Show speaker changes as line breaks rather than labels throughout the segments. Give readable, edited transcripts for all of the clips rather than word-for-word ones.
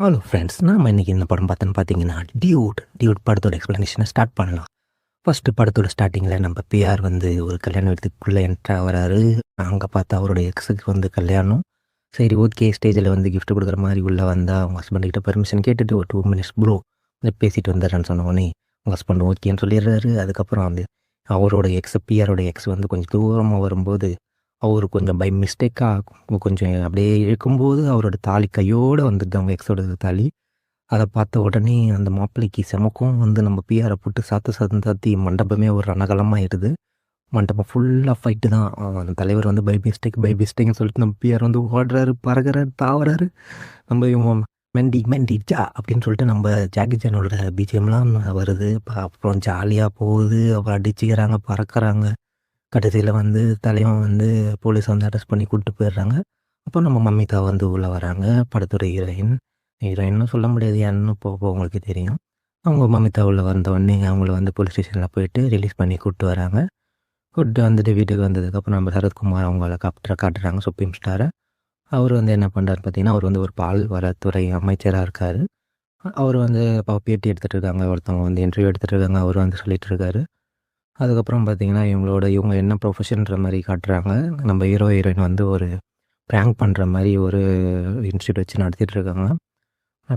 Hello friends, நாம இன்னைக்கு இந்த படம் பார்த்தோன்னு பார்த்தீங்கன்னா, டியூட் படத்தோட எக்ஸ்ப்ளனேஷனை ஸ்டார்ட் பண்ணலாம். ஃபர்ஸ்ட்டு படத்தோட ஸ்டார்ட்டிங்கில் நம்ம பிஆர் வந்து ஒரு கல்யாண வீட்டுக்குள்ளே என்ட்ரு ஆகுறாரு. அங்கே பார்த்தா அவரோட எக்ஸுக்கு வந்து கல்யாணம். சரி, ஓகே, ஸ்டேஜில் வந்து கிஃப்ட் கொடுக்குற மாதிரி உள்ளே வந்தால் அவங்க ஹஸ்பண்ட் கிட்ட பெர்மிஷன் கேட்டுட்டு ஒரு 2 மினிட்ஸ் ப்ரோ பேசிட்டு வந்துடுறேன்னு சொன்ன உடனே உங்கள் ஹஸ்பண்ட் ஓகேன்னு சொல்லிடுறாரு. அதுக்கப்புறம் வந்து அவரோட பிஆரோட எக்ஸ் வந்து கொஞ்சம் தூரமாக வரும்போது அவரு கொஞ்சம் பை மிஸ்டேக்காக கொஞ்சம் அப்படியே இழுக்கும்போது அவரோட தாலி கையோடு வந்துடுது, அவங்க எக்ஸோட தாலி. அத பார்த்த உடனே அந்த மாப்பிள்ளைக்கு செமக்கும் வந்து நம்ம பிஆரை போட்டு சாத்தி மண்டபமே ஒரு ரணகலமாயிடுது. மண்டபம் ஃபுல்லா ஃபைட்டு தான். அந்த தலைவர் வந்து பை மிஸ்டேக்ன்னு சொல்லிட்டு நம்ம பிஆர் வந்து ஓடுறாரு, பறக்குறாரு, தாவுறாரு. நம்ம இவங்க மெண்டி மெண்டி ஜா அப்படின்னு சொல்லிட்டு நம்ம ஜாக்கி சானோட பிஜிஎம்லாம் வருது. அப்புறம் ஜாலியா போகுது. அப்புறம் அடிச்சுக்கிறாங்க, பறக்குறாங்க. கடைசியில வந்து தலைவன் வந்து போலீஸ் வந்து அரெஸ்ட் பண்ணி கூட்டு போயிடுறாங்க. அப்போ நம்ம மம்மிதா வந்து உள்ள வராங்க. படத்தோட ஹீரோயின். ஹீரோயின்னு சொல்ல முடியாது, யாருன்னு போக போக உங்களுக்கு தெரியும். அவங்க மம்மிதா உள்ள வந்தவுடனே அவங்கள வந்து போலீஸ் ஸ்டேஷனில் போயிட்டு ரிலீஸ் பண்ணி கூட்டு வராங்க. கூட்டு வந்துட்டு வீட்டுக்கு வந்ததுக்கப்புறம் நம்ம சரத்குமார் அவங்கள காட்டுறாங்க, சுப்ரீம் ஸ்டாரை. அவர் வந்து என்ன பண்ணுறாரு பார்த்தீங்கன்னா, அவர் வந்து ஒரு பால் வரத்துறை அமைச்சராக இருக்கார். அவர் வந்து பேட்டி எடுத்துகிட்டு இருக்காங்க, ஒருத்தவங்க வந்து இன்டர்வியூ எடுத்துகிட்டு இருக்காங்க. அவர் வந்து சொல்லிட்டு இருக்காரு. அதுக்கப்புறம் பார்த்தீங்கன்னா, இவங்க என்ன ப்ரொஃபஷன்ற மாரி காட்டுறாங்க. நம்ம ஹீரோயின் வந்து ஒரு பிராங்க் பண்ணுற மாரி ஒரு இன்ஸ்டியூட் வச்சு நடத்திட்டு இருக்காங்க.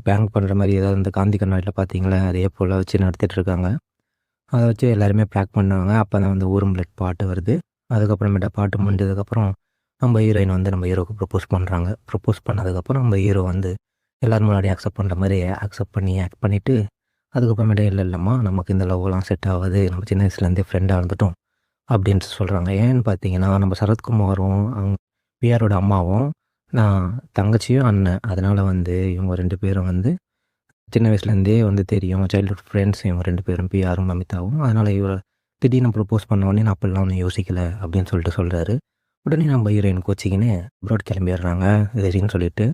பிராங்க் பண்ணுற மாரி ஏதாவது இந்த காந்தி கண்ணாடில பார்த்தீங்களா, அதே போல் வச்சு நடத்திட்டு இருக்காங்க. அத வச்சு எல்லாருமே பிராங்க் பண்ணுவாங்க. அப்போ தான் வந்து ஊரும் பிளட் பாட்டு வருது. அதுக்கப்புறமேட்டா பாட்டு முடிஞ்சதுக்கப்புறம் நம்ம ஹீரோயின் வந்து நம்ம ஹீரோவுக்கு ப்ரப்போஸ் பண்ணுறாங்க. ப்ரப்போஸ் பண்ணதுக்கப்புறம் நம்ம ஹீரோ வந்து எல்லாரும் முன்னாடியும் அக்செப்ட் பண்ணுற மாரி அக்செப்ட் பண்ணி ஆக்ட் பண்ணிவிட்டு, அதுக்கப்புறமேட்டு இல்லம்மா நமக்கு இந்த லவ்லாம் செட் ஆகாது. நம்ம சின்ன வயசுலேருந்தே ஃப்ரெண்டாக இருந்துட்டோம் அப்படின்ட்டு சொல்கிறாங்க. ஏன்னு பார்த்தீங்கன்னா, நம்ம சரத்குமாரும், அவங்க பிஆரோட அம்மாவும், நான் தங்கச்சியும், அண்ணன். அதனால் வந்து இவங்க 2 பேரும் வந்து சின்ன வயசுலேருந்தே வந்து தெரியும். சைல்ட்ஹுட் ஃப்ரெண்ட்ஸ் இவங்க 2 பேரும், பிஆரும், மமிதாவும். அதனால் திடீர்னு ப்ரப்போஸ் பண்ண உடனே நான் அப்படிலாம் ஒண்ணும் யோசிக்கல அப்படின்னு சொல்கிறாரு. உடனே நம்ம ஹீரோயின் கோச்சிக்கின்னு அப்ராட் கிளம்பிடுறாங்க சரின்னு சொல்லிட்டு.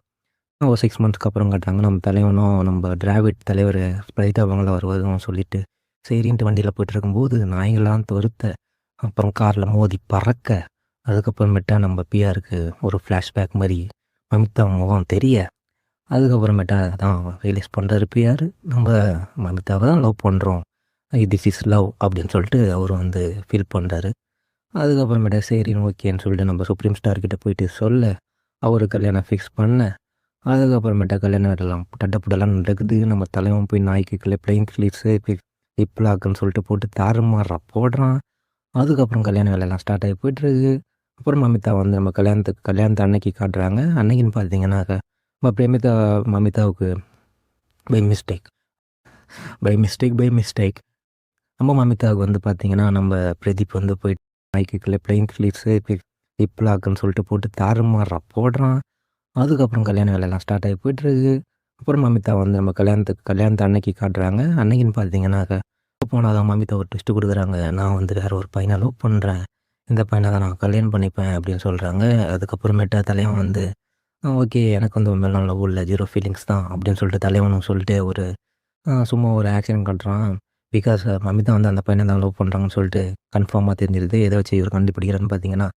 ஒரு 6 மந்த்ஸ்க்கு அப்புறம் காட்டுறாங்க. நம்ம தலைவனும் நம்ம டிராவிட் தலைவர் பிரதீப் அவங்களாம் வருவதும் சொல்லிட்டு சரின்ட்டு வண்டியில் போயிட்டுருக்கும்போது நாய்கள்லாம் துரத்த, அப்புறம் காரில் மோதி பறக்க, அதுக்கப்புறமேட்டா நம்ம பிஆருக்கு ஒரு ஃப்ளாஷ்பேக் மாரி மமிதா முகம் தெரிய, அதுக்கப்புறமேட்டா தான் ரியலைஸ் பண்ணுறாரு பிஆர், நம்ம மமிதாவை தான் லவ் பண்ணுறோம். திஸ் இஸ் லவ் அப்படின்னு சொல்லிட்டு அவர் வந்து ஃபீல் பண்ணுறாரு. அதுக்கப்புறமேட்டா சரின்னு ஓகேன்னு சொல்லிட்டு நம்ம சுப்ரீம் ஸ்டார் கிட்ட போயிட்டு சொல்ல, அவர் கல்யாணம் ஃபிக்ஸ் பண்ண, அதுக்கப்புறமேட்டா கல்யாணம் எல்லாம் தடபுடலாம் நடக்குது. நம்ம தலைவன் போய் நாய்க்கு பிளைன் கிளிப்ஸு ஹிப் லாக்குன்னு சொல்லிட்டு போட்டு தாறுமாறா போடுறான். அதுக்கப்புறம் கல்யாண வேலையெல்லாம் ஸ்டார்ட் ஆகி போயிட்டுருக்கு. அப்புறம் மமிதா வந்து நம்ம கல்யாணத்து அன்னைக்கு காட்டுறாங்க. அன்னைக்குன்னு பார்த்தீங்கன்னாக்கா, நம்ம மமிதாவுக்கு பை மிஸ்டேக் பை மிஸ்டேக் நம்ம மமிதாவுக்கு வந்து பார்த்தீங்கன்னா, நம்ம பிரதீப் வந்து போயிட்டு நாய்க்கு பிளைன் கிளிப்ஸு ஹிப் லாக்குன்னு சொல்லிட்டு போட்டு தாறுமாறா போடுறான். அதுக்கப்புறம் கல்யாண வேலையெல்லாம் ஸ்டார்ட் ஆகி போயிட்டுருக்கு. அப்புறம் மமிதா வந்து நம்ம கல்யாணத்து அன்னைக்கு காட்டுறாங்க. அன்னைக்குன்னு பார்த்தீங்கன்னாக்கா, போனா தான் மமிதா ஒரு ட்விஸ்ட் குடுக்குறாங்க. நான் வந்து வேற ஒரு பையன லவ் பண்றேன். இந்த பையன தான் நான் கல்யாணம் பண்ணிப்பேன் அப்படின்னு சொல்றாங்க. அதுக்கப்புறமேட்டா தலைவன் வந்து, ஓகே, எனக்கு வந்து உன் மேல லவ் இல்ல. 0 ஃபீலிங்ஸ் தான் அப்படின்னு சொல்லிட்டு தலைவனும் சொல்லிட்டு ஒரு சும்மா ஒரு ஆக்ஷன் காட்டுறான். பிகாஸ் மமிதா வந்து அந்த பையன தான் லவ் பண்றாங்கன்னு சொல்லிட்டு கன்ஃபார்மா தெரிஞ்சிருது. எத வச்சு இவர் கண்டுபிடிக்கிறாருன்னு பார்த்தீங்கன்னா,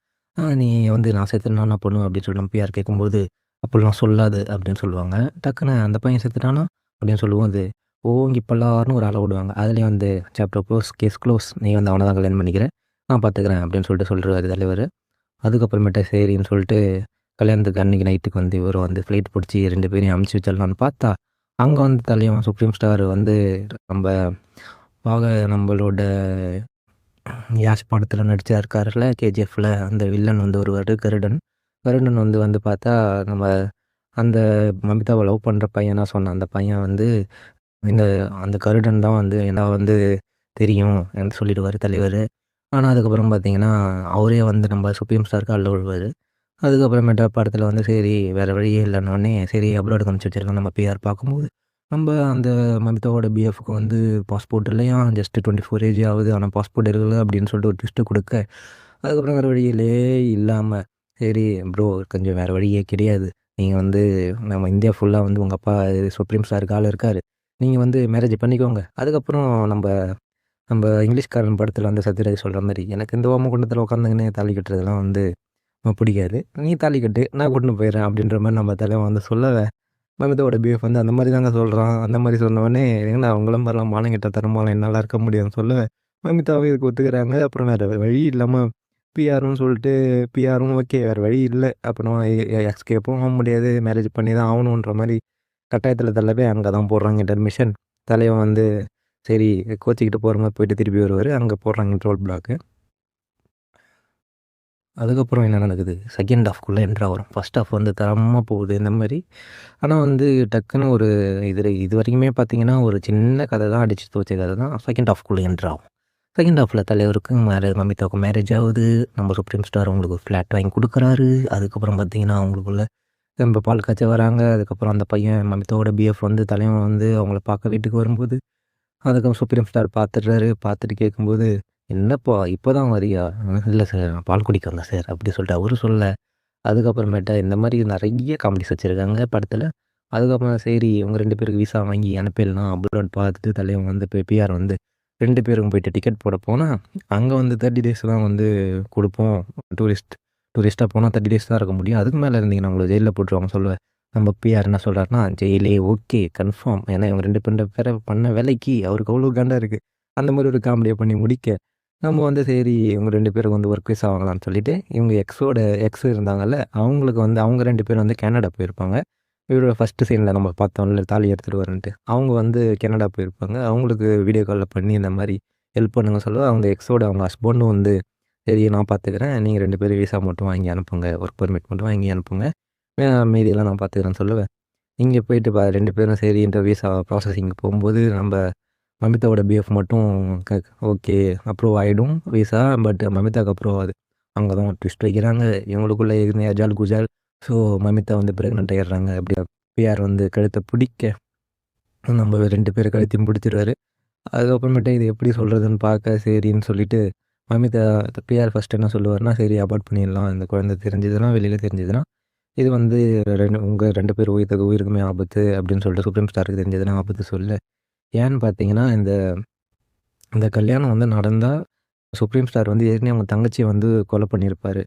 நீ வந்து நான் செத்துட்டேன்னா என்ன பண்ணுவ அப்படின்னு சொல்லி நம்ம பிஆர் கேட்கும்போது, அப்படிலாம் சொல்லாது அப்படின்னு சொல்லுவாங்க. டக்குனு அந்த பையன் செத்துட்டானா அப்படின்னு சொல்லும்போது, ஓங்கி பல்லார்னு ஒரு அல விடுவாங்க. அதுலேயும் வந்து சாப்டர் க்ளோஸ், கேஸ் க்ளோஸ். நீ வந்து அவன தான் கல்யாணம் பண்ணிக்கிற. நான் பார்த்துக்கிறேன் அப்படின்னு சொல்லிட்டு சொல்றாரு தலைவரு. அதுக்கப்புறமேட்டு சரின்னு சொல்லிட்டு கல்யாணத்துக்கு அன்னைக்கு நைட்டுக்கு வந்து இவரு வந்து ஃப்ளைட் பிடிச்சி 2 பேரையும் அனுப்பிச்சு வச்சிடலான்னு பார்த்தா, அங்க வந்து தலைவன் சுப்ரீம் ஸ்டார் வந்து நம்ப நம்மளோட யாஷ் படத்துல நடிச்சிருக்காருல்ல கேஜிஎஃப்ல, அந்த வில்லன் வந்து ஒருவரு கருடன். கருடன் வந்து வந்து பார்த்தா, நம்ம அந்த மமிதாவ லவ் பண்ற பையனா சொன்ன அந்த பையன் வந்து இந்த அந்த கருடன் தான் வந்து என்ன வந்து தெரியும் என்று சொல்லிடுவாரு தலைவரு. ஆனா அதுக்கப்புறம் பார்த்தீங்கன்னா, அவரே வந்து நம்ம சுப்ரீம் ஸ்டார் கால்ல விழுவாரு. அதுக்கப்புறமேட்டா படத்துல வந்து சரி வேற வழியே இல்லன்னோனே, சரி அப்ராடுக்கு அனுப்பிச்சு வச்சிருக்காங்க நம்ம பிஆர் பார்க்கும்போது, நம்ம அந்த மமிதாவோட பிஎஃப்க்கு வந்து பாஸ்போர்ட் இல்லையாம். ஜஸ்ட் 24 ஏஜ் ஆகுது. ஆனா பாஸ்போர்ட் இருக்குல்ல அப்படின்னு சொல்லிட்டு ஒரு ட்விஸ்ட் குடுக்க, அதுக்கப்புறம் வேற வழியிலே இல்லாம, சரி ப்ரோ கொஞ்சம் வேற வழியே கிடையாது. நீங்க வந்து நம்ம இந்தியா ஃபுல்லா வந்து உங்க அப்பா சுப்ரீம் ஸ்டாருக்கு ஆள் இருக்காரு. நீங்க வந்து மேரேஜ் பண்ணிக்கோங்க. அதுக்கப்புறம் நம்ப நம்ப இங்கிலீஷ்காரன் படத்துல வந்து சத்யராஜ் சொல்ற மாரி, எனக்கு இந்த ஓமகுண்டத்துல உட்காந்துக்கின்னு தாலி கட்டுறதெல்லாம் வந்து பிடிக்காது. நீ தாலி கட்டு, நான் கூட்டின்னு போயிடுறேன் அப்படின்ற மாரி நம்ம தலைவன் வந்து சொல்லவே, மமிதாவோட பிஎஃப் வந்து அந்த மாதிரி தாங்க சொல்கிறான். அந்த மாதிரி சொன்னோடனே ஏன்னா அவங்கள மாதிரிலாம் மானங்கிட்ட தரமாலாம் என்னால் இருக்க முடியும்னு சொல்லுவேன். மமிதாவும் இதுக்கு ஒத்துக்கிறாங்க. அப்புறம் வேறு வழி இல்லாமல் பிஆர்னு சொல்லிட்டு பிஆரும் ஓகே வேறு வழி இல்லை. அப்புறம் எஸ்கேப்பும் ஆக முடியாது. மேரேஜ் பண்ணி தான் ஆகணுன்ற மாதிரி கட்டாயத்தில் தள்ளவே அங்கே தான் போடுறாங்க இன்டர்மிஷன். தலைவன் வந்து சரி கோச்சிக்கிட்டு போகிற மாதிரி போயிட்டு திருப்பி வருவார். அங்கே போடுறாங்க ரோல் பிளாக்கு. அதுக்கப்புறம் என்ன நடக்குது, செகண்ட் ஹாஃப்குள்ளே என்ட்ரு ஆகுறோம். ஃபஸ்ட் ஹாஃப் வந்து தரமாக போகுது இந்த மாதிரி. ஆனால் வந்து டக்குன்னு ஒரு இது வரைக்குமே பார்த்தீங்கன்னா ஒரு சின்ன கதை தான், அடித்து துவச்ச கதை தான். செகண்ட் ஹாஃப்குள்ளே என்ட்ரு ஆகும். செகண்ட் ஹாஃபில் தலைவருக்கு மமிதாவுக்கு மேரேஜ் ஆகுது. நம்ம சுப்ரீம் ஸ்டார் அவங்களுக்கு ஒரு ஃப்ளாட் வாங்கி கொடுக்குறாரு. அதுக்கப்புறம் பார்த்தீங்கன்னா அவங்களுக்குள்ள நம்ம பால் காய்ச்ச வராங்க. அதுக்கப்புறம் அந்த பையன் மமிதாவோட பிஎஃப் வந்து தலைவன் வந்து அவங்கள பார்க்க வீட்டுக்கு வரும்போது அதுக்கப்புறம் சுப்ரீம் ஸ்டார் பார்த்துடுறாரு. பார்த்துட்டு கேட்கும்போது, "என்னப்பா இப்போ தான் வரியா?" "இல்லை சார் நான் பால் குடிக்க வந்தேன் சார்" அப்படி சொல்லிட்டு அவரு சொல்ல. அதுக்கப்புறமேட்டா இந்த மாதிரி நிறைய காமெடிஸ் வச்சுருக்காங்க படத்தில். அதுக்கப்புறம் சரி இவங்க 2 பேருக்கு விசா வாங்கி அனுப்பிடலாம் அப்ராட் பார்த்துட்டு தலைவன் வந்து இப்போ பிஆர் வந்து 2 பேருக்கும் போயிட்டு டிக்கெட் போட போனால் அங்கே வந்து 30 டேஸ் தான் வந்து கொடுப்போம். டூரிஸ்ட்டாக போனால் 30 டேஸ் தான் இருக்க முடியும். அதுக்கு மேலே இருந்தீங்கன்னா உங்களை ஜெயிலில் போட்டுருவாங்க சொல்லுவேன். நம்ம பிஆர் என்ன சொல்கிறாருன்னா, ஜெயிலே ஓகே கன்ஃபார்ம். ஏன்னா இவங்க 2 பேரை பண்ண வேலைக்கு அவருக்கு அவ்வளோ காண்டா இருக்குது. அந்த மாதிரி ஒரு காமெடியை பண்ணி முடிக்க, நம்ம வந்து சரி இவங்க 2 பேருக்கு வந்து ஒர்க் வைஸ் ஆகலாம்னு சொல்லிட்டு, இவங்க எக்ஸ் இருந்தாங்கல்ல, அவங்களுக்கு வந்து அவங்க 2 பேரும் வந்து கனடா போயிருப்பாங்க. இவரோட ஃபஸ்ட்டு சீனில் நம்ம பார்த்தோம்ல தாலி எடுத்துகிட்டு வரேன்ட்டு, அவங்க வந்து கனடா போயிருப்பாங்க. அவங்களுக்கு வீடியோ காலில் பண்ணி இந்த மாதிரி ஹெல்ப் பண்ணுங்க சொல்ல, அவங்க ஹஸ்பண்டும் வந்து சரி நான் பார்த்துக்கிறேன். நீங்க 2 பேரும் விசா மட்டும் வாங்கி அனுப்புங்க. ஒர்க் பெர்மிட் மட்டும் வாங்கி அனுப்புங்க. மீதியெல்லாம் நான் பார்த்துக்கிறேன்னு சொல்லுவேன். இங்கே போயிட்டு 2 பேரும் சரின்ட்டு விசா ப்ராசஸிங் போகும்போது நம்ம மமிதாவோட பிஎஃப் மட்டும் ஓகே அப்ரூவ் ஆகிடும் விசா. பட் மமிதாவுக்கு அப்ரூவ் ஆகுது. அங்கே தான் ட்விஸ்ட் வைக்கிறாங்க. இவங்களுக்குள்ளே இருந்து அஜால் குஜால். ஸோ மமிதா வந்து ப்ரெக்னென்ட் ஆகிடுறாங்க. அப்படியே பிஆர் வந்து கழுத்தை பிடிக்க நம்ம 2 பேர் கழுத்தையும் பிடிச்சிருவாரு. அதுக்கப்புறமேட்டு இது எப்படி சொல்கிறதுன்னு பார்க்க சரின்னு சொல்லிட்டு மமிதா பிஆர் ஃபஸ்ட்டு என்ன சொல்லுவார்னா, சரி அபார்ட் பண்ணிடலாம். இந்த குழந்தை தெரிஞ்சதுன்னா வெளியில் தெரிஞ்சதுன்னா இது வந்து உங்கள் 2 பேர் உயிருக்குமே ஆபத்து அப்படின்னு சொல்லிட்டு சுப்ரீம் ஸ்டாருக்கு தெரிஞ்சதுன்னா ஆபத்து சொல்ல. ஏன்னு பார்த்தீங்கன்னா இந்த இந்த கல்யாணம் வந்து நடந்தால் சுப்ரீம் ஸ்டார் வந்து ஏற்கனவே அவங்க தங்கச்சியை வந்து கொலை பண்ணியிருப்பார்.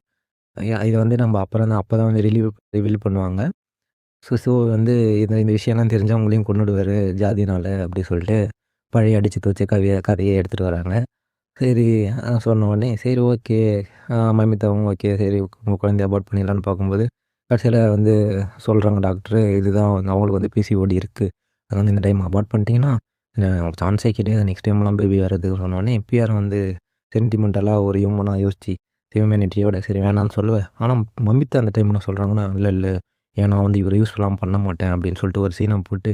இதை வந்து நம்ம அப்போ தான் வந்து ரிவீல் பண்ணுவாங்க. ஸோ வந்து இந்த விஷயம்லாம் தெரிஞ்சால் அவங்களையும் கொன்னுடுவார் ஜாதினால் அப்படி சொல்லிட்டு பழைய அடித்து துவச்ச கதையை எடுத்துகிட்டு வராங்க. சரி சொன்ன உடனே சரி ஓகே மமிதாவும் ஓகே சரி உங்கள் குழந்தைய அபார்ட் பண்ணிடலான்னு பார்க்கும்போது கடைசியில் வந்து சொல்கிறாங்க டாக்டரு இதுதான் அவங்களுக்கு வந்து பிசிஓடி இருக்குது. அதனால் இந்த டைம் அபார்ட் பண்ணிட்டீங்கன்னா சான்ஸே கிடையாது நெக்ஸ்ட் டைம்லாம் பேபி வர்றதுக்கு சொன்னோடனே பிஆர் வந்து சென்டிமெண்டலாக ஒரு ஹியூமனாக யோசிச்சு ஹியூமனிட்டியோட சரி வேணான்னு சொல்லுவேன். ஆனால் மமிதா அந்த டைம் என்ன சொல்கிறாங்கன்னா இல்லை ஏன்னா வந்து இவர் யூஸ்ஃபுல்லாக பண்ண மாட்டேன் அப்படின்னு சொல்லிட்டு ஒரு சீனை போட்டு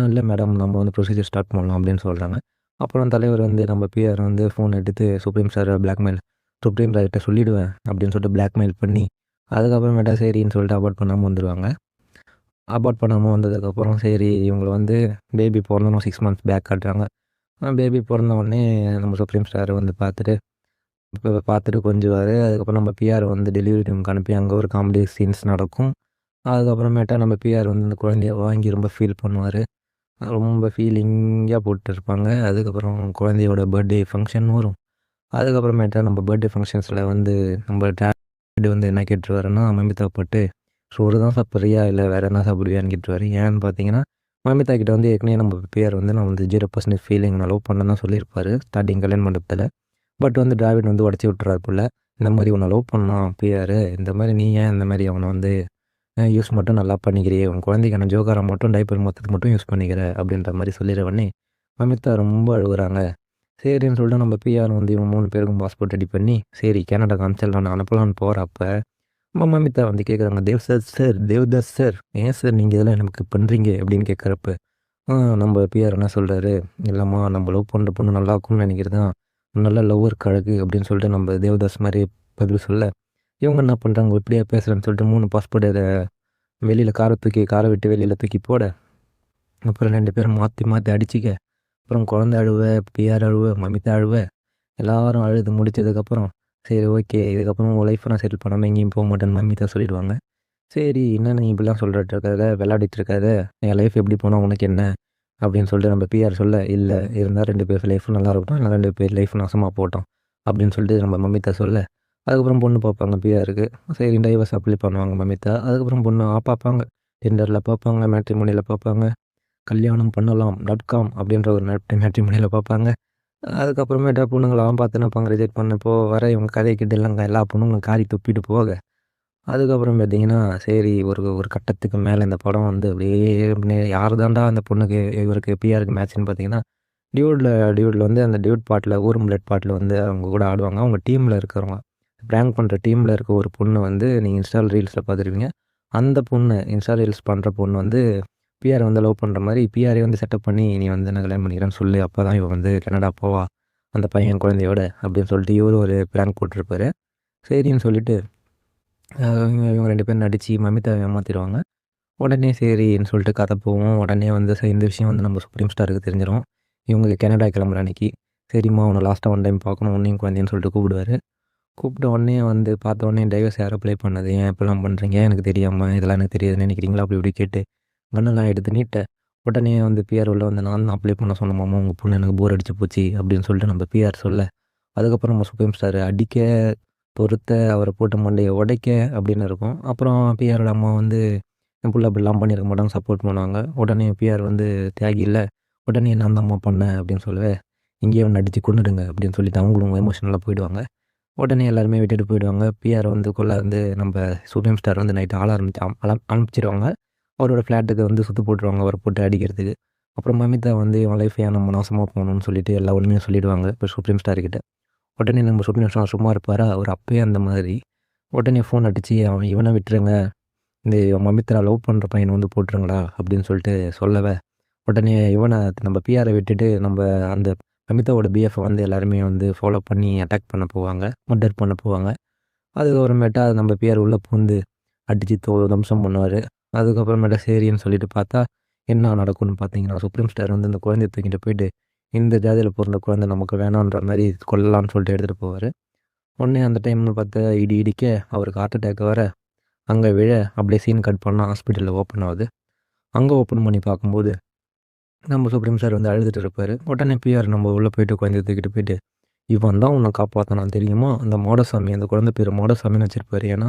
இல்லை மேடம் நம்ம வந்து ப்ரொசீஜர் ஸ்டார்ட் பண்ணலாம் அப்படின்னு சொல்கிறாங்க. அப்புறம் தலைவர் வந்து நம்ம பிஆர் வந்து ஃபோன் எடுத்து சுப்ரீம் ஸ்டார்கிட்ட சொல்லிவிடுவேன் அப்படின்னு சொல்லிட்டு பிளாக்மெயில் பண்ணி அதுக்கப்புறமேட்டா சரின்னு சொல்லிட்டு அபார்ட் பண்ணாமல் வந்துடுவாங்க. அபார்ட் பண்ணாமல் வந்ததுக்கப்புறம் சரி இவங்களை வந்து பேபி பிறந்தோம் 6 மந்த்ஸ் பேக் காட்டுறாங்க. பேபி பிறந்த உடனே நம்ம சுப்ரீம் ஸ்டார் வந்து பார்த்துட்டு கொஞ்சுவார். அதுக்கப்புறம் நம்ம பிஆர் வந்து டெலிவரி ரூமுக்கு அனுப்பி அங்கே ஒரு காமெடி சீன்ஸ் நடக்கும். அதுக்கப்புறமேட்டா நம்ம பிஆர் வந்து அந்த குழந்தைய வாங்கி ரொம்ப ஃபீல் பண்ணுவார். ரொம்ப ஃபீலிங்காக போட்டுருப்பாங்க. அதுக்கப்புறம் குழந்தையோட பர்த்டே ஃபங்க்ஷன் வரும். அதுக்கப்புறமேட்டா நம்ம பர்த்டே ஃபங்க்ஷன்ஸில் வந்து நம்ம டேட் வந்து என்ன கேட்டுருவாருன்னா மமிதா பட்டு சோறு தான் சாப்பிட்றியா இல்லை வேறு என்ன சாப்பிடுவியான்னு கேட்டுருவாரு. ஏன்னு பார்த்தீங்கன்னா மமிதா கிட்ட வந்து ஏற்கனவே நம்ம பிஆர் வந்து நான் வந்து 0% ஃபீலிங் நான் லவ் பண்ண தான் சொல்லியிருப்பார் ஸ்டார்டிங் கல்யாண மண்டபத்தில். பட் வந்து டிராவிட் வந்து உடச்சி விட்டுறாரு போல். இந்த மாதிரி உன்னை லவ் பண்ணான் பிஆர், இந்த மாதிரி நீ ஏன் இந்த மாதிரி அவனை வந்து யூஸ் மட்டும் நல்லா பண்ணிக்கிறியே, உன் குழந்தைக்கான ஜோக்காரை மட்டும் டைப்பர் மொத்தத்துக்கு மட்டும் யூஸ் பண்ணிக்கிற அப்படின்ற மாதிரி சொல்லிடுறவொடனே மமிதா ரொம்ப அழுகுறாங்க. சரின்னு சொல்லிட்டு நம்ம பிஆர் வந்து இவங்க 3 பேருக்கும் பாஸ்போர்ட் ரெடி பண்ணி சரி கனடாக்கு அனுப்பலான்னு போகிறப்ப மமிதா வந்து கேட்குறாங்க, தேவ்தாஸ் சார் ஏன் சார் நீங்கள் இதெல்லாம் எனக்கு பண்ணுறீங்க அப்படின்னு கேட்குறப்ப நம்ம பிஆர் என்ன சொல்கிறாரு, இல்லைம்மா நம்ம லவ் பண்ணுற பொண்ணு நல்லா இருக்கும்னு நினைக்கிறது தான் நல்ல லவ்வருக்கு அழகு அப்படின்னு சொல்லிட்டு நம்ம தேவதாஸ் மாதிரி பதில் சொல்ல இவங்க என்ன பண்ணுறாங்க இப்படியே பேசுகிறேன்னு சொல்லிட்டு 3 பாஸ்போர்ட் அதை வெளியில் காரை விட்டு வெளியில் தூக்கி போட அப்புறம் 2 பேரும் மாற்றி அடிச்சிக்க அப்புறம் குழந்தை அழுவ பிஆர் அழுவ மமிதா அழுவ எல்லாரும் அழுது முடிச்சதுக்கப்புறம் சரி ஓகே இதுக்கப்புறம் உங்கள் லைஃப்பை நான் செட்டில் பண்ணாமல் எங்கேயும் போக மாட்டேன்னு மமிதா சொல்லிடுவாங்க. சரி என்ன நீ இப்படிலாம் சொல்லிட்டு இருக்காத விளையாடிட்டு இருக்காத என் லைஃப் எப்படி போனால் உனக்கு என்ன அப்படின்னு சொல்லிட்டு நம்ம பிஆர் சொல்ல இல்லை இருந்தால் 2 பேர் லைஃப்பும் நல்லா இருக்கட்டும் இல்லை 2 பேர் லைஃப் நாசமாக போட்டோம் அப்படின்னு சொல்லிட்டு நம்ம மமிதா சொல்ல அதுக்கப்புறம் பொண்ணு பார்ப்பாங்க பிஆருக்கு. சரி டைவர்ஸ் அப்ளை பண்ணுவாங்க மமிதா. அதுக்கப்புறம் பொண்ணு பார்ப்பாங்க. டிண்டரில் பார்ப்பாங்க, மேட்ரிமோனியில் பார்ப்பாங்க, கல்யாணம் பண்ணலாம் .com அப்படின்ற ஒரு மேட்ரிமோனியில் பார்ப்பாங்க. அதுக்கப்புறமேட்டா பொண்ணுங்களாம் பார்த்து நினைப்பாங்க ரிஜெக்ட் பண்ணப்போ வர இவங்க கதை கிட்ட இல்லைங்க எல்லா பொண்ணுங்களும் காரி துப்பிட்டு போக. அதுக்கப்புறம் பார்த்தீங்கன்னா, சரி ஒரு ஒரு கட்டத்துக்கு மேலே இந்த படம் வந்து அப்படியே யார் தான்டா அந்த பொண்ணுக்கு இவருக்கு பிஆருக்கு மேட்ச்ன்னு பார்த்தீங்கன்னா, டியூட்ல வந்து அந்த டியூட் பாட்டில் ஊரும் பிளட் பாட்டில் வந்து அவங்க கூட ஆடுவாங்க. அவங்க டீமில் இருக்கிறவங்க ப்ராங்க் பண்ணுற டீமில் இருக்க ஒரு பொண்ணு வந்து நீங்கள் இன்ஸ்டால் ரீல்ஸில் பார்த்துருப்பீங்க. அந்த பொண்ணு இன்ஸ்டா ரீல்ஸ் பண்ணுற பொண்ணு வந்து பிஆரை வந்து லவ் பண்ணுற மாதிரி பிஆரே வந்து செட்டப் பண்ணி நீ வந்து நான் கல்யாணம் பண்ணிக்கிறேன்னு சொல்லு அப்போ தான் இவன் வந்து கனடா போவா அந்த பையன் குழந்தையோட அப்படின்னு சொல்லிட்டு இவரு ஒரு ப்ராங்க் போட்டிருப்பாரு. சரின்னு சொல்லிட்டு இவங்க 2 பேரும் நடித்து மமிதாவை ஏமாற்றிடுவாங்க. உடனே சரின்னு சொல்லிட்டு கதை போவோம். உடனே வந்து இந்த விஷயம் வந்து நம்ம சுப்ரீம் ஸ்டாருக்கு தெரிஞ்சிடும். இவங்க கனடா கிளம்புற அன்னைக்கு சரிம்மா உன்னை லாஸ்ட்டாக ஒன் டைம் பார்க்கணும் உன்னையும் குழந்தைன்னு சொல்லிட்டு கூப்பிடுவார். கூப்பிட்ட உடனே வந்து பார்த்த உடனே டைவர்ஸ் யாரோ அப்ளை பண்ணது ஏன் இப்படிலாம் பண்ணுறீங்க எனக்கு தெரியாமல் இதெல்லாம் எனக்கு தெரியாதுன்னு நினைக்கிறீங்களா அப்படி இப்படி கேட்டு கண்ணெல்லாம் எடுத்து நீட்ட உடனே வந்து பிஆர் உள்ள வந்து நான் தான் அப்ளை பண்ண சொன்னமாமா உங்கள் பொண்ணு எனக்கு போர் அடிச்சு போச்சு அப்படின்னு சொல்லிட்டு நம்ம பிஆர் சொல்ல அதுக்கப்புறம் நம்ம சுப்ரீம் ஸ்டார் அடிக்க பொறுத்த அவரை போட்டு மண்டையை உடைக்க அப்படின்னு இருக்கும். அப்புறம் பிஆரோட அம்மா வந்து என் புள்ள அப்படிலாம் பண்ணியிருக்க மாட்டாங்க சப்போர்ட் பண்ணுவாங்க. உடனே பிஆர் வந்து தியாகி இல்லை உடனே நான் தான் அம்மா பண்ணேன் அப்படின்னு சொல்லுவேன். இங்கேயே ஒன்று அடித்து கொண்டுடுங்க அப்படின்னு சொல்லிட்டு அவங்களும் எமோஷனலாக போயிடுவாங்க. உடனே எல்லாருமே விட்டுட்டு போயிடுவாங்க. பிஆர் வந்து கொள்ள வந்து நம்ம சூப்பர் ஸ்டார் வந்து நைட்டு அனுப்பிச்சிடுவாங்க. அவரோட ஃப்ளாட்டுக்கு வந்து சுற்று போட்டுருவாங்க அவரை போட்டு அடிக்கிறதுக்கு. அப்புறம் மமிதா வந்து இவன் லைஃப் ஏன் நம்ம நாசமாக போகணும்னு சொல்லிட்டு எல்லா உண்மையும் சொல்லிடுவாங்க இப்போ சுப்ரீம் ஸ்டார்கிட்ட. உடனே நம்ம சுப்ரீம் ஸ்டார் சும்மா இருப்பாரா அவர் அப்பயே அந்த மாதிரி உடனே ஃபோன் அடித்து அவன் இவனை விட்டுருங்க இந்த மமித்ரா லவ் பண்ணுற பையனை வந்து போட்டுருங்களா அப்படின்னு சொல்லிட்டு சொல்லவே உடனே இவனை நம்ம பிஆரை விட்டுட்டு நம்ம அந்த மமிதாவோட பிஎஃப்பை வந்து எல்லாருமே வந்து ஃபாலோ பண்ணி அட்டாக் பண்ண போவாங்க மர்டர் பண்ண போவாங்க. அதுக்கப்புறமேட்டா நம்ம பிஆர் உள்ளே பூந்து அடித்து தம்சம் பண்ணுவார். அதுக்கப்புறமேட்டா சரின்னு சொல்லிட்டு பார்த்தா என்ன நடக்கும்னு பார்த்தீங்கன்னா சுப்ரீம் ஸ்டார் வந்து இந்த குழந்தைய தூக்கிட்டு போயிட்டு இந்த ஜாதியில் பிறந்த குழந்தை நமக்கு வேணான்ற மாதிரி கொல்லலாம்னு சொல்லிட்டு எடுத்துகிட்டு போவார். உடனே அந்த டைம்னு பார்த்தா இடிக்க அவருக்கு ஹார்ட் அட்டாக் வர அங்கே விழ அப்படியே சீன் கட் பண்ணால் ஹாஸ்பிட்டலில் ஓப்பன் ஆகுது. அங்கே ஓப்பன் பண்ணி பார்க்கும்போது நம்ம சுப்ரீம் ஸ்டார் வந்து அழுதுட்டு இருப்பார். உடனே பிஆர் நம்ம உள்ளே போயிட்டு குழந்தைய தூக்கிட்டு போயிட்டு இவன் தான் உன்னை காப்பாற்றினான் தெரியுமா அந்த மாடசாமி அந்த குழந்தை பேர் மாடசாமின்னு வச்சுருப்பார். ஏன்னா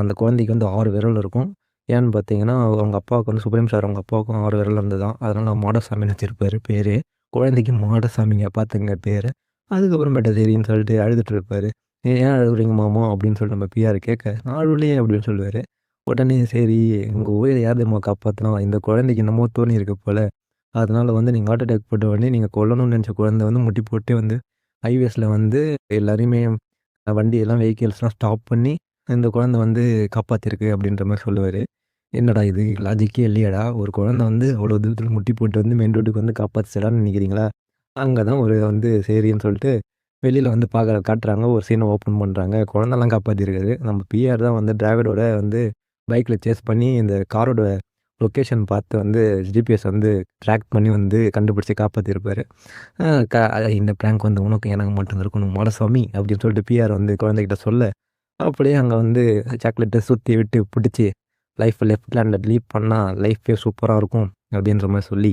அந்த குழந்தைக்கு வந்து 6 விரல் இருக்கும். ஏன்னு பார்த்தீங்கன்னா அவங்க அப்பாவுக்கு வந்து சுப்ரீம் ஸ்டார் அவங்க அப்பாவுக்கும் 6 விரல் இருந்து தான் அதனால் மாடசாமின்னு வச்சுருப்பார் பேர். குழந்தைக்கு மாடசாமிங்க பார்த்துங்க பேர். அதுக்கப்புறமேட்ட சரின்னு சொல்லிட்டு அழுதுட்டு இருப்பார். ஏன் அழுகுறீங்க மாமா அப்படின்னு சொல்லிட்டு நம்ம பிஆர் கேட்க நான் அழுவலையே அப்படின்னு சொல்லுவார். உடனே சரி உங்கள் உயிரை யார் தெரியுமா காப்பாற்றினா இந்த குழந்தைக்கு என்னமோ தோணி இருக்கு போல் அதனால் வந்து நீங்கள் ஹார்ட் அட்டாக் போட்ட உடனே நீங்கள் கொல்லணும்னு நினச்ச குழந்தை வந்து முட்டி போட்டு வந்து ஹைவேஸில் வந்து எல்லாரையுமே வண்டியெல்லாம் வெஹிக்கிள்ஸ்லாம் ஸ்டாப் பண்ணி இந்த குழந்தை வந்து காப்பாற்றிருக்கு அப்படின்ற மாதிரி சொல்லுவார். என்னடா இது லாஜிக்கே இல்லையாடா ஒரு குழந்தை வந்து அவ்வளோ தூரத்தில் முட்டி போட்டு வந்து மெயின் ரோட்டுக்கு வந்து காப்பாற்றிச்சலான்னு நினைக்கிறீங்களா? அங்கே தான் ஒரு வந்து சரின்னு சொல்லிட்டு வெளியில் வந்து காட்டுறாங்க ஒரு சீனை ஓப்பன் பண்ணுறாங்க. குழந்தெல்லாம் காப்பாற்றிருக்காரு. நம்ம பிஆர் தான் வந்து டிரைவரோட வந்து பைக்கில் சேஸ் பண்ணி இந்த காரோட லொக்கேஷன் பார்த்து வந்து ஜிபிஎஸ் வந்து ட்ராக் பண்ணி வந்து கண்டுபிடிச்சி காப்பாற்றிருப்பார். இந்த ப்ராங்க் வந்து உனக்கு எனக்கு மட்டும் இருக்கணும் மாடசாமி அப்படின்னு சொல்லிட்டு பிஆர் வந்து குழந்தைகிட்ட சொல்ல அப்படியே அங்கே வந்து சாக்லேட்டை சுற்றி விட்டு பிடிச்சி லெஃப்ட் ஹேண்டில் லீவ் பண்ணால் லைஃபே சூப்பராக இருக்கும் அப்படின்ற மாதிரி சொல்லி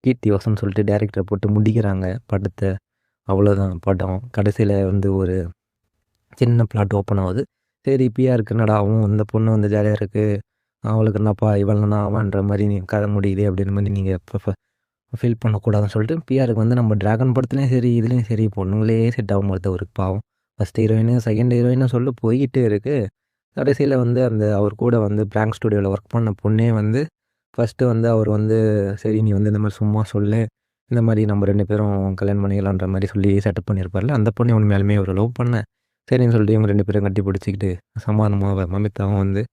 கீர்த்தி வாசன் சொல்லிட்டு டேரக்டரை போட்டு முடிக்கிறாங்க படத்தை. அவ்வளோதான் படம். கடைசியில் வந்து ஒரு சின்ன பிளாட் ஓப்பன் ஆகுது. சரி பிஆருக்கு என்னடா அவன் இந்த பொண்ணு வந்து ஜாலியாக இருக்குது அவளுக்கு என்னப்பா இவள்னா அவன்ற மாதிரி நீங்கள் கதை முடியுது அப்படின்ற மாதிரி நீங்கள் எப்போ ஃபீல் பண்ணக்கூடாதுன்னு சொல்லிட்டு பிஆருக்கு வந்து நம்ம டிராகன் படத்துலேயும் சரி இதுலேயும் சரி பொண்ணுங்களே செட் ஆக மாட்டேது ஒரு பாவம். ஃபஸ்ட் ஹீரோயினு செகண்ட் ஹீரோயின்னு சொல்லி போய்கிட்டே இருக்குது. கடைசியில் வந்து அந்த அவர் கூட வந்து பிராங்க் ஸ்டுடியோவில் ஒர்க் பண்ண பொண்ணே வந்து ஃபஸ்ட்டு வந்து அவர் வந்து சரி நீ வந்து இந்த மாதிரி சும்மா சொல்லு இந்த மாதிரி நம்ம 2 பேரும் கல்யாணம் பண்ணிக்கலான்ற மாதிரி சொல்லி செட்டப் பண்ணியிருப்பார்ல அந்த பொண்ணை உண்மையாலுமே ஒரு லவ் பண்ணேன் சரின்னு சொல்லிட்டு இவங்க 2 பேரும் கட்டி பிடிச்சிக்கிட்டு சமாதானமாக மமிதாவும் வந்து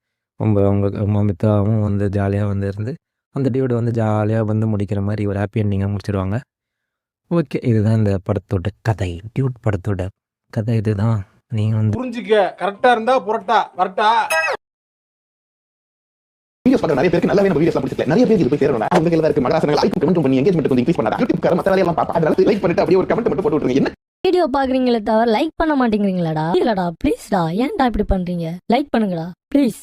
அவங்க மமிதாவும் வந்து ஜாலியாக வந்து இருந்து அந்த டியோட வந்து ஜாலியாக வந்து முடிக்கிற மாதிரி ஒரு ஹாப்பி எண்டிங்காக முடிச்சிடுவாங்க. ஓகே இதுதான் இந்த படத்தோட கதை. டியூட் படத்தோட கதை இதுதான். நீங்கள் வந்து
புரிஞ்சுக்க கரெக்டா இருந்தா புரட்டா கரெக்டா
வீடியோஸ் பார்க்குற நிறைய பேருக்கு நல்லாவே நம்ம வீடியோஸ் பிடிச்சல நிறைய பேர் இது போய் சேரணும் அவங்க கையில இருக்கு மகராசனங்கள் லைக் கமெண்ட் பண்ணி எங்கேஜ்மென்ட் கொஞ்சம் இன்க்ரீஸ் பண்ணாதா யூடியூப் கார மத்த வேலையெல்லாம் பாப்பா அதனால லைக் பண்ணிட்டு அப்படியே ஒரு கமெண்ட் மட்டும் போட்டு விட்டுருங்க. என்ன
வீடியோ பாக்குறீங்களே தவிர லைக் பண்ண மாட்டேங்கிறீங்களாடா? இல்லடா ப்ளீஸ்டா ஏன்டா இப்படி பண்றீங்க? லைக் பண்ணுங்கடா ப்ளீஸ்.